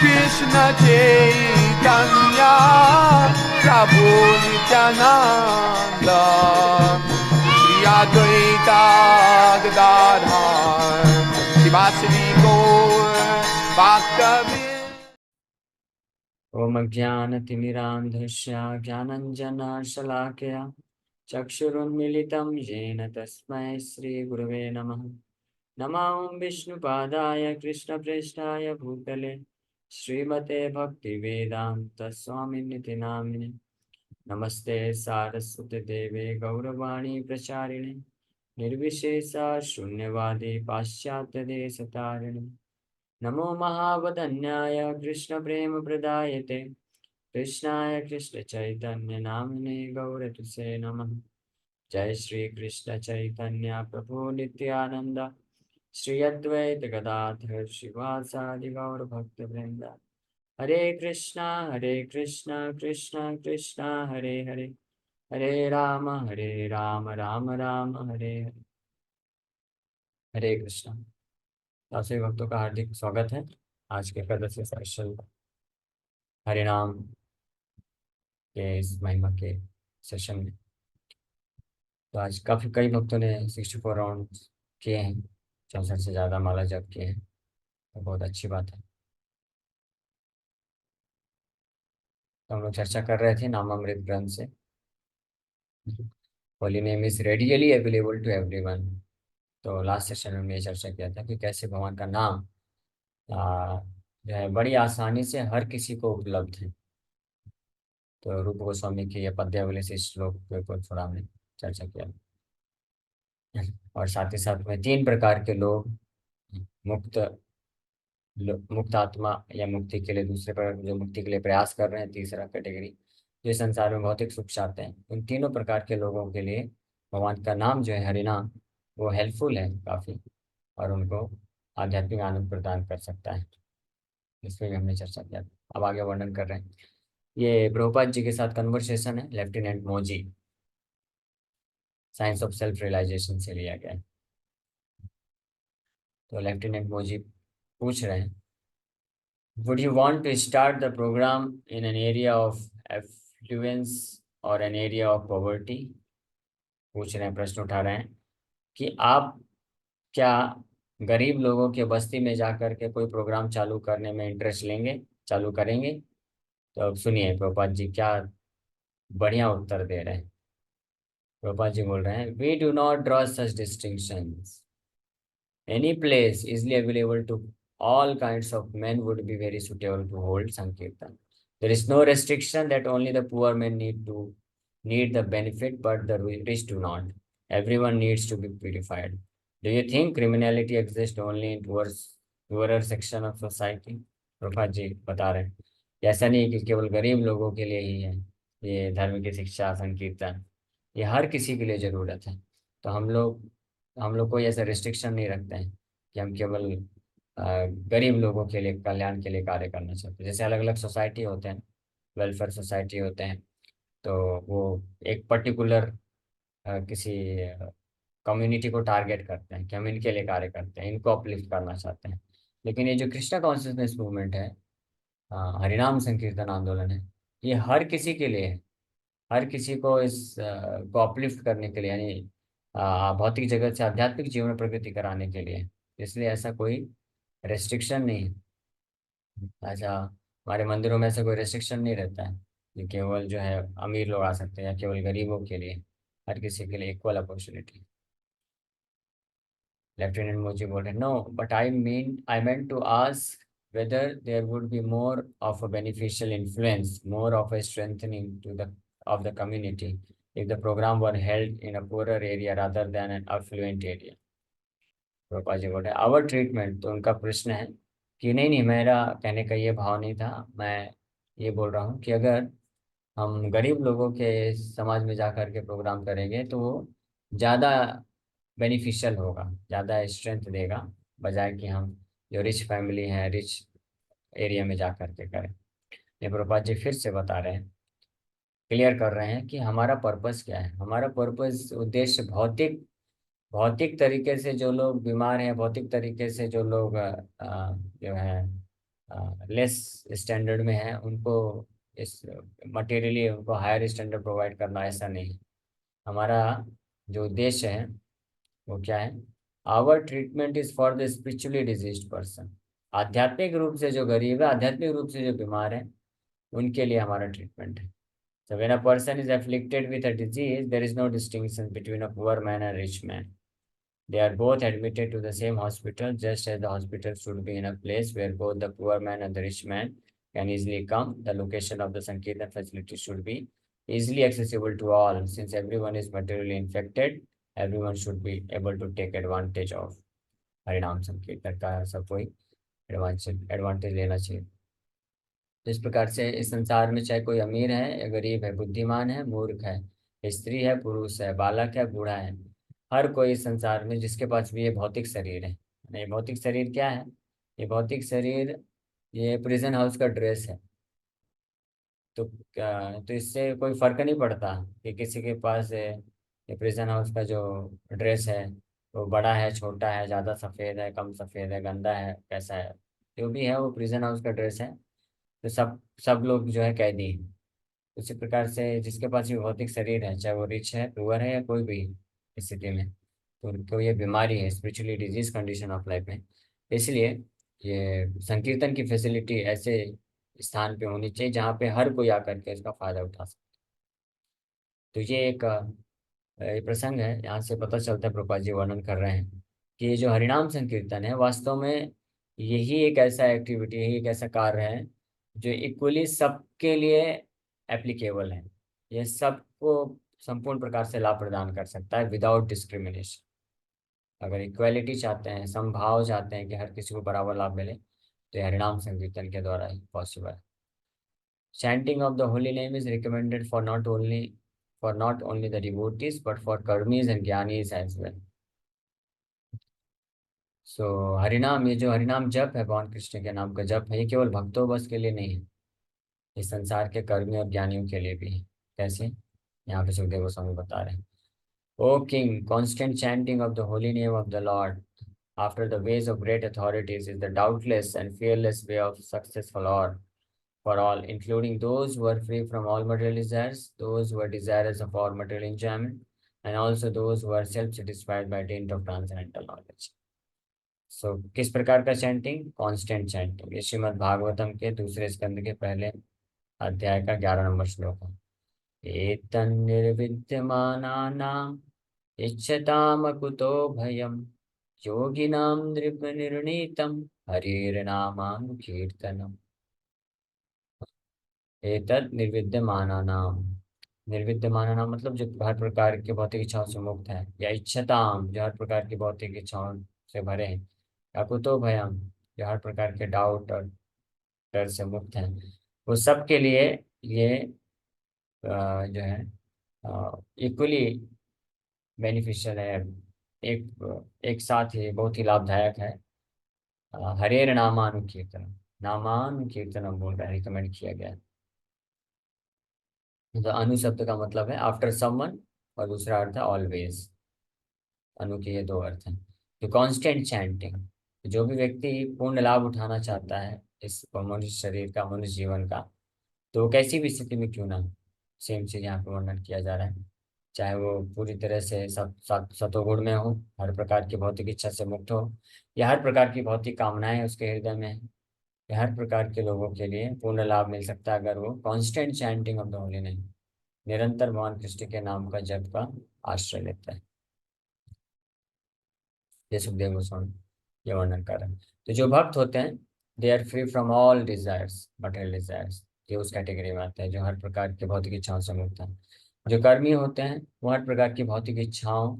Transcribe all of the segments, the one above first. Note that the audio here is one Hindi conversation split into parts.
Krishna Chaitanya Prabhu Nityananda Shri Advaita Gadadhar Sivasadi Gaur Bhaktavinda ओम ज्ञानतिमिरान्धस्य ज्ञानञ्जनशलाकया चक्षुरुन्मिलितं येन तस्मै श्रीगुरवे नमः। नमो विष्णुपादाय कृष्णप्रेष्ठाय भूतले श्रीमते भक्तिवेदान्तस्वामिनिति नामिने। नमस्ते सारस्वती देवे गौरवाणी प्रचारिणे निर्विशेषा शून्यवादी पाश्चात्यदेशतारिणे। नमो महावदन्याय कृष्णप्रेमप्रदायते कृष्णाय कृष्णचैतन्य नामिने गौरतुसे नमः। जय श्री कृष्ण चैतन्य प्रभु नित्यानंद श्री अद्वैत गदाधर शिवासादि गौर भक्त वृंद। हरे कृष्णा कृष्णा कृष्णा हरे हरे, हरे राम राम राम हरे हरे। हरे कृष्णा। तो सभी भक्तों का हार्दिक स्वागत है आज के एकादशी स्पेशल हरिनाम के इस महिमा के सेशन में। तो आज काफी कई भक्तों ने 64 राउंड किए हैं, 64 से ज्यादा माला जप किए हैं, तो बहुत अच्छी बात है। तो हम लोग चर्चा कर रहे थे नामामृत ग्रंथ से। Holy name is readily available to everyone. तो लास्ट सेशन में हमने ये चर्चा किया था कि कैसे भगवान का नाम जो है बड़ी आसानी से हर किसी को उपलब्ध है। तो रूप गोस्वामी के ये पद्यावली से श्लोक के ऊपर थोड़ा हमने चर्चा किया, और साथ ही साथ में 3 प्रकार के लोग मुक्त मुक्त आत्मा या मुक्ति के लिए, दूसरे पर जो मुक्ति के लिए प्रयास कर रहे हैं, तीसरा कैटेगरी जो संसार में भौतिक सुख चाहते हैं, उन तीनों प्रकार के लोगों के लिए भगवान का नाम जो है हरिनाम वो हेल्पफुल है काफी, और उनको आध्यात्मिक आनंद प्रदान कर सकता है। इस पर भी हमने चर्चा किया। अब आगे वर्णन कर रहे हैं। ये प्रभुपाद जी के साथ कन्वर्सेशन है lieutenant Mozzi, science of self realization से लिया गया है। तो लेफ्टिनेंट मोजी पूछ रहे हैं, would you want to start the program in an area of affluence or an area of poverty? पूछ रहे हैं, प्रश्न उठा रहे हैं कि आप क्या गरीब लोगों के बस्ती में जाकर के कोई प्रोग्राम चालू करने में इंटरेस्ट लेंगे, चालू करेंगे? तो अब सुनिए प्रभुपाद जी क्या बढ़िया उत्तर दे रहे हैं। प्रभुपाद जी बोल रहे हैं, we do not draw such distinctions. Any place easily available to all kinds of men would be very suitable to hold Sankirtan. There is no restriction that only the poor men need the benefit, but the rich do not. Everyone needs to be purified. Do you think criminality exists only in poorer section of society? Prabha ji बता रहे हैं कि ऐसा नहीं कि केवल गरीब लोगों के लिए ही है ये धर्म की शिक्षा संकीर्तन, ये हर किसी के लिए जरूरत है। तो हम लोग कोई ऐसा रिस्ट्रिक्शन नहीं रखते हैं कि हम केवल गरीब लोगों के लिए, कल्याण के लिए कार्य करना चाहते हैं। जैसे अलग अलग सोसाइटी होते हैं, वेलफेयर सोसाइटी होते हैं, तो वो एक पर्टिकुलर किसी कम्युनिटी को टारगेट करते हैं कि हम इनके लिए कार्य करते हैं, इनको अपलिफ्ट करना चाहते हैं। लेकिन ये जो कृष्णा कॉन्शियसनेस मूवमेंट है, हरिनाम संकीर्तन आंदोलन है, ये हर किसी के लिए है। हर किसी को इस को अपलिफ्ट करने के लिए, यानी भौतिक जगत से आध्यात्मिक जीवन में प्रगति कराने के लिए। इसलिए ऐसा कोई रेस्ट्रिक्शन नहीं है। ऐसा हमारे मंदिरों में ऐसा कोई रेस्ट्रिक्शन नहीं रहता है कि केवल जो है अमीर लोग आ सकते हैं या केवल गरीबों के लिए। हर किसी के लिए इक्वल अपॉर्चुनिटी। लेफ्टिनेंट मोजी बोल रहे, no but I meant to ask whether there would be more of a beneficial influence, more of a strengthening of the community if the program were held in a poorer area rather than an affluent area. रूपा जी बोल रहे आवर ट्रीटमेंट। तो उनका प्रश्न है कि नहीं नहीं, मेरा कहने का ये भाव नहीं था। मैं ये बोल रहा हूँ कि अगर हम गरीब लोगों के समाज में जा कर के प्रोग्राम करेंगे तो वो ज़्यादा बेनिफिशियल होगा, ज़्यादा स्ट्रेंथ देगा, बजाय कि हम जो रिच फैमिली है, रिच एरिया में जा कर के करें। ये प्रभुपाद जी फिर से बता रहे हैं, क्लियर कर रहे हैं कि हमारा पर्पस क्या है। हमारा पर्पस, उद्देश्य भौतिक भौतिक तरीके से जो लोग बीमार हैं, भौतिक तरीके से जो लोग जो है लेस स्टैंडर्ड में है, उनको इस मटेरियली उनको हायर स्टैंडर्ड प्रोवाइड करना, ऐसा नहीं है। हमारा जो उद्देश्य है वो क्या है? Our treatment is for the spiritually diseased person. आध्यात्मिक रूप से जो गरीब है, आध्यात्मिक रूप से जो बीमार है, उनके लिए हमारा ट्रीटमेंट है। So when a person is afflicted with a disease, there is no distinction between a poor man and rich man. They are both admitted to the same hospital, just as the hospital should be in a place where both the poor man and the rich man can easily come. The location of the Sankirtan facility should be easily accessible to all. Since everyone is materially infected, everyone should be able to take advantage of हरिनाम संकीर्तन का सब कोई एडवांटेज लेना चाहिए। तो इस प्रकार से इस संसार में चाहे कोई अमीर है या गरीब है, बुद्धिमान है, मूर्ख है, स्त्री है, पुरुष है, बालक है, बूढ़ा है, हर कोई इस संसार में जिसके पास भी ये भौतिक शरीर है। ये भौतिक शरीर क्या है? ये भौतिक शरीर ये प्रिजन हाउस का ड्रेस है। तो तो इससे कोई फर्क नहीं पड़ता कि किसी के पास ये प्रिजन हाउस का जो ड्रेस है वो बड़ा है, छोटा है, ज़्यादा सफ़ेद है, कम सफ़ेद है, गंदा है, कैसा है, जो भी है वो प्रिजन हाउस का ड्रेस है। तो सब लोग जो है कैदी हैं। उसी प्रकार से जिसके पास भी भौतिक शरीर है, चाहे वो रिच है, पुअर है, या कोई भी स्थिति में, तो उनको ये बीमारी है, spiritually disease condition of life में। इसलिए ये संकीर्तन की फैसिलिटी ऐसे स्थान पे होनी चाहिए जहाँ पे हर कोई आकर के इसका फायदा उठा सके। तो ये एक ये प्रसंग है, यहाँ से पता चलता है, प्रभुपाद जी वर्णन कर रहे हैं कि ये जो हरिनाम संकीर्तन है वास्तव में यही एक ऐसा एक्टिविटी, यही एक ऐसा कार्य है जो इक्वली सबके लिए एप्लीकेबल है। ये सबको संपूर्ण प्रकार से लाभ प्रदान कर सकता है विदाउट डिस्क्रिमिनेशन। अगर इक्वालिटी चाहते हैं, समभाव चाहते हैं कि हर किसी को बराबर लाभ मिले, तो ये हरिनाम संकीर्तन के द्वारा ही पॉसिबल है। Chanting of the holy name is recommended for not only the devotees but for karmis and jnanis as well. So हरिनाम, ये जो हरिनाम जप है, भगवान कृष्ण के नाम का जप है, ये केवल भक्तों बस के लिए नहीं है, इस संसार के कर्मी और ज्ञानियों के लिए भी है। कैसे? यहाँ पे सुखदेव गोस्वामी बता रहे हैं। O king, constant chanting of the holy name of the Lord after the ways of great authorities is the doubtless and fearless way of success for all, including those who are free from all material desires, those who are desirous of all material enjoyment, and also those who are self-satisfied by dint of transcendental knowledge. So, किस प्रकार का चैंटिंग? Constant chanting. ये श्रीमद् भागवतम के दूसरे स्कंद के पहले अध्याय का 11 नंबर श्लोक है। एतन्निर्विद्यमानानाम् इच्छतामकुतो भयम् योगिनां नृपनिर्णीतं हरिर्नामानुकीर्तनम्। एतत् निर्विद्यमानानाम, निर्विद्यमानानाम मतलब जो हर प्रकार के भौतिक इच्छाओं से मुक्त है, या इच्छताम जो हर प्रकार की भौतिक इच्छाओं से भरे हैं, या कुतो भयम जो हर प्रकार के डाउट और डर से मुक्त हैं, वो सब के लिए ये जो है इक्वली बेनिफिशियल है, एक साथ ही बहुत ही लाभदायक है। हरेर नामानुकीर्तन, नामानुकीर्तन बोल रहा है, रिकमेंड किया गया है। तो अनु शब्द का मतलब है आफ्टर समवन, और दूसरा अर्थ है ऑलवेज। अनु के ये दो अर्थ हैं। तो कांस्टेंट चैंटिंग, जो भी व्यक्ति पूर्ण लाभ उठाना चाहता है इस मनुष्य शरीर का, मनुष्य जीवन का, तो वो कैसी भी स्थिति में क्यों ना हो, सेम चीज यहाँ पे वर्णन किया जा रहा है। चाहे वो पूरी तरह से सतोगुण में हो, हर प्रकार की भौतिक इच्छा से मुक्त हो, या हर प्रकार की भौतिक कामनाएं उसके हृदय में है, या हर प्रकार के लोगों के लिए पूर्ण लाभ मिल सकता है अगर वो constant chanting of the holy name, निरंतर भगवान कृष्ण के नाम का जप का आश्रय लेता है। ये सुखदेव गोस्वामी ये वर्णन कर रहे हैं। तो जो भक्त होते हैं they are free from all desires, material desires, ये उस कैटेगरी में आते हैं जो हर प्रकार की भौतिक इच्छाओं से मुक्त हैं। जो कर्मी होते हैं वो हर प्रकार की भौतिक इच्छाओं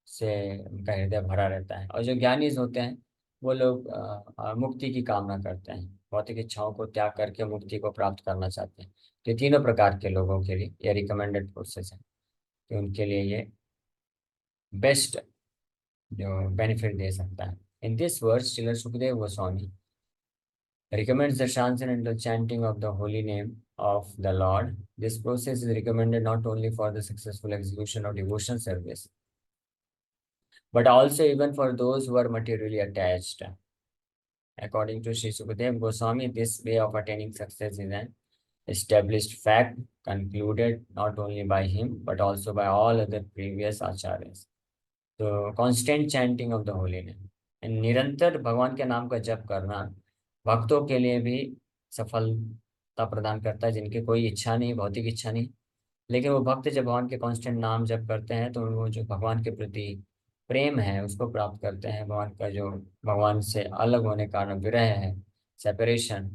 से उनका हृदय भरा रहता है। और जो ज्ञानी होते हैं वो लोग मुक्ति की कामना करते हैं, भौतिक इच्छाओं को त्याग करके मुक्ति को प्राप्त करना चाहते हैं। तो तीनों प्रकार के लोगों के लिए ये रिकमेंडेड प्रोसेस है कि उनके लिए ये बेस्ट जो बेनिफिट दे सकता है। In this words Srila Sukhdev Goswami recommends the transcendental chanting of the holy name of the Lord. This process is recommended not only for the successful execution of devotion service, but also even for those who are materially attached. According to Sri Sukadev Goswami, this way of attaining success is an established fact concluded not only by him but also by all other previous acharyas. तो constant chanting of the holy name, निरंतर भगवान के नाम का जप करना भक्तों के लिए भी सफलता प्रदान करता है, जिनकी कोई इच्छा नहीं, भौतिक इच्छा नहीं। लेकिन वो भक्त जब भगवान के कांस्टेंट नाम जप करते हैं तो वो जो भगवान के प्रति प्रेम है उसको प्राप्त करते हैं। भगवान का जो भगवान से अलग होने का कारण विरह है, सेपरेशन,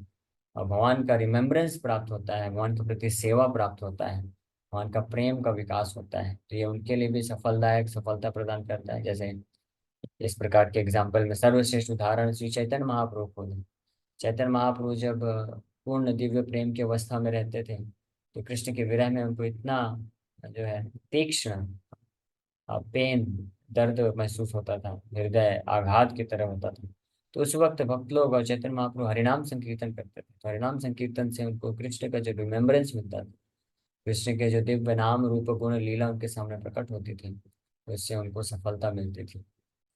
और भगवान का रिमेम्बरेंस प्राप्त होता है, भगवान के प्रति सेवा प्राप्त होता है, भगवान का प्रेम का विकास होता है। तो ये उनके लिए भी सफलदायक सफलता प्रदान करता है। जैसे इस प्रकार के एग्जाम्पल में सर्वश्रेष्ठ उदाहरण श्री चैतन्य महाप्रभु को दें। चैतन्य महाप्रभु जब पूर्ण दिव्य प्रेम की अवस्था में रहते थे तो कृष्ण के विरह में उनको इतना जो है तीक्ष्ण पेन, दर्द महसूस होता था, हृदय आघात की तरह होता था। तो उस वक्त भक्त लोग और चैतन्य महाप्रभु हरिनाम संकीर्तन करते थे। तो हरिनाम संकीर्तन से उनको कृष्ण का जो रिमेम्बरेंस मिलता था, कृष्ण के जो दिव्य नाम रूप गुण लीला उनके सामने प्रकट होती थी, तो इससे उनको सफलता मिलती थी,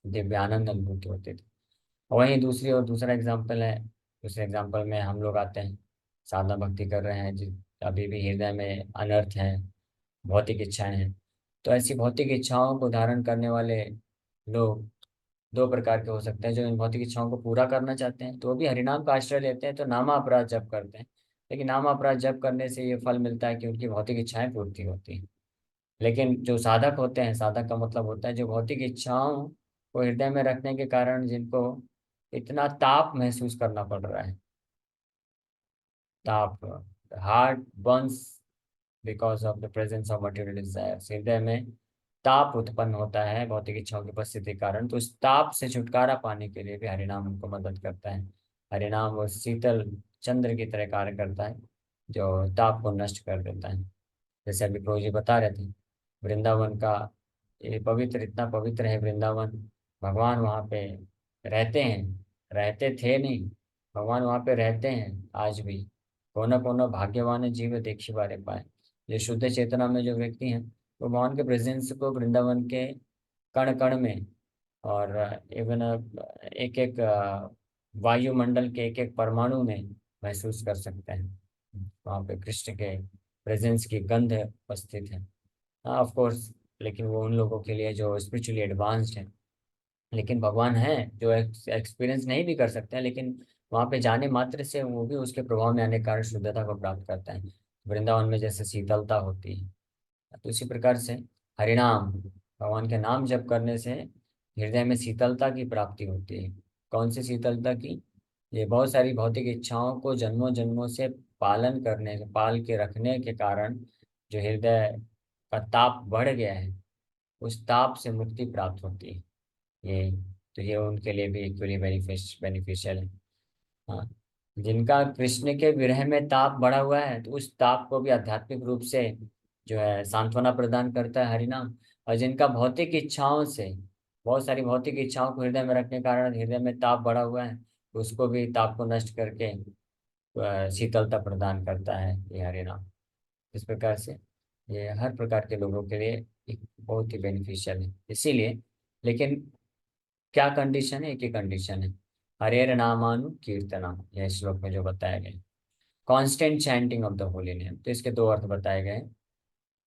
दिव्य आनंद अनुभूति होती थी। वहीं दूसरी और दूसरा एग्जाम्पल है, दूसरे एग्जाम्पल में हम लोग आते हैं, साधना भक्ति कर रहे हैं, जिस अभी भी हृदय में अनर्थ है, भौतिक इच्छाएं हैं। तो ऐसी भौतिक इच्छाओं को धारण करने वाले लोग दो प्रकार के हो सकते हैं। जो इन भौतिक इच्छाओं को पूरा करना चाहते हैं तो वो भी हरिनाम का आश्रय लेते हैं, तो नामा अपराध जप करते हैं। लेकिन नामा अपराध जप करने से ये फल मिलता है कि उनकी भौतिक इच्छाएं पूर्ति होती हैं। लेकिन जो साधक होते हैं, साधक का मतलब होता है जो भौतिक इच्छाओं को हृदय में रखने के कारण जिनको इतना ताप महसूस करना पड़ रहा है, ताप, heart Burns because of the presence of material desires, हृदय में ताप उत्पन्न होता है भौतिक इच्छाओं की उपस्थिति के कारण। तो उस ताप से छुटकारा पाने के लिए भी हरिनाम उनको मदद करता है। हरिनाम वो शीतल चंद्र की तरह कार्य करता है जो ताप को नष्ट कर देता है। जैसे अभी प्रभु जी बता रहे थे, वृंदावन का ये पवित्र, इतना पवित्र है वृंदावन, भगवान वहाँ पे रहते हैं, रहते थे नहीं, भगवान वहाँ पे रहते हैं आज भी। कोना भाग्यवान जीव देखी बारे पाए। जो शुद्ध चेतना में जो व्यक्ति हैं वो भगवान के प्रेजेंस को वृंदावन के कण कण में और इवन एक एक वायुमंडल के एक एक परमाणु में महसूस कर सकते हैं। वहाँ पे कृष्ण के प्रेजेंस की गंध उपस्थित है। हाँ ऑफ कोर्स, लेकिन वो उन लोगों के लिए जो स्पिरिचुअली एडवांस्ड हैं। लेकिन भगवान हैं जो एक्सपीरियंस नहीं भी कर सकते हैं, लेकिन वहाँ पे जाने मात्र से वो भी उसके प्रभाव में आने के कारण शुद्धता को प्राप्त करता है। वृंदावन में जैसे शीतलता होती है, तो इसी प्रकार से हरिनाम, भगवान के नाम जप करने से हृदय में शीतलता की प्राप्ति होती है। कौन सी शीतलता की? ये बहुत सारी भौतिक इच्छाओं को जन्मों जन्मों से पालन करने, पाल के रखने के कारण जो हृदय का ताप बढ़ गया है, उस ताप से मुक्ति प्राप्त होती है। ये तो ये उनके लिए भी इक्वली बेनिफिशियल है। हाँ, जिनका कृष्ण के विरह में ताप बढ़ा हुआ है तो उस ताप को भी आध्यात्मिक रूप से जो है सांत्वना प्रदान करता है हरिनाम। और जिनका भौतिक इच्छाओं से, बहुत सारी भौतिक इच्छाओं को हृदय में रखने के कारण हृदय में ताप बढ़ा हुआ है, तो उसको भी ताप को नष्ट करके शीतलता प्रदान करता है ये हरिनाम। इस प्रकार से ये हर प्रकार के लोगों के लिए एक बहुत ही बेनिफिशियल है। इसीलिए, लेकिन क्या कंडीशन है? एक ही कंडीशन है, हरेर नामानु कीर्तनम, यह श्लोक में जो बताया गया, constant chanting of the holy name. तो इसके दो अर्थ बताए गए,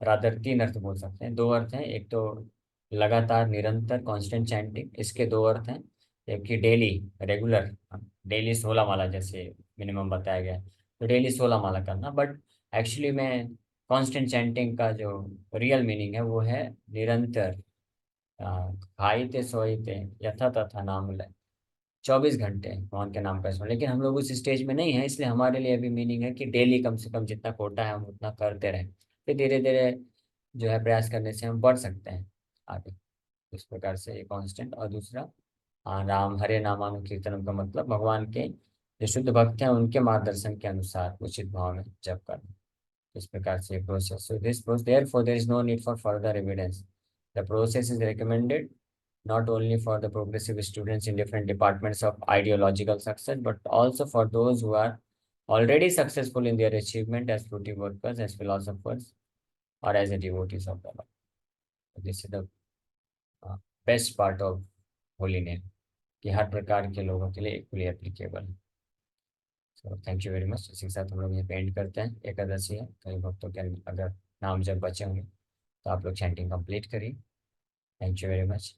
रादर तीन अर्थ बोल सकते हैं। दो अर्थ हैं, एक तो लगातार निरंतर कांस्टेंट चैंटिंग, इसके दो अर्थ हैं। एक कि डेली, रेगुलर, डेली 16 माला जैसे मिनिमम बताया गया है, तो डेली 16 माला करना। बट एक्चुअली में कांस्टेंट चैंटिंग का जो रियल मीनिंग है वो है निरंतर खाइते सोईते यथा तथा नाम ले, 24 घंटे भगवान के नाम का स्मरण। लेकिन हम लोग उस स्टेज में नहीं है, इसलिए हमारे लिए अभी मीनिंग है कि डेली कम से कम जितना कोटा है हम उतना करते रहें, फिर धीरे धीरे जो है प्रयास करने से हम बढ़ सकते हैं आगे। इस प्रकार से एक कांस्टेंट। और दूसरा राम हरे नामानुकीर्तन का मतलब भगवान के जो शुद्ध भक्त हैं उनके मार्गदर्शन के अनुसार उचित भाव में जप करना। इस प्रकार से process, so this process therefore there is no need for further evidence. The process is recommended not only for the progressive students in different departments of ideological success, but also for those who are already successful in their achievement as fruity workers, as philosophers, or as a devotees of the Lord. This is the best part of holy name. कि हर प्रकार के लोगों के लिए इक्वली एप्लीकेबल है। तो थैंक यू वेरी मच। इसी के साथ हम लोग ये पेंड करते हैं। एकादशी है, कई भक्तों के अगर नाम जब बचे होंगे तो आप लोग चैंटिंग कंप्लीट करिए। Thank you very much.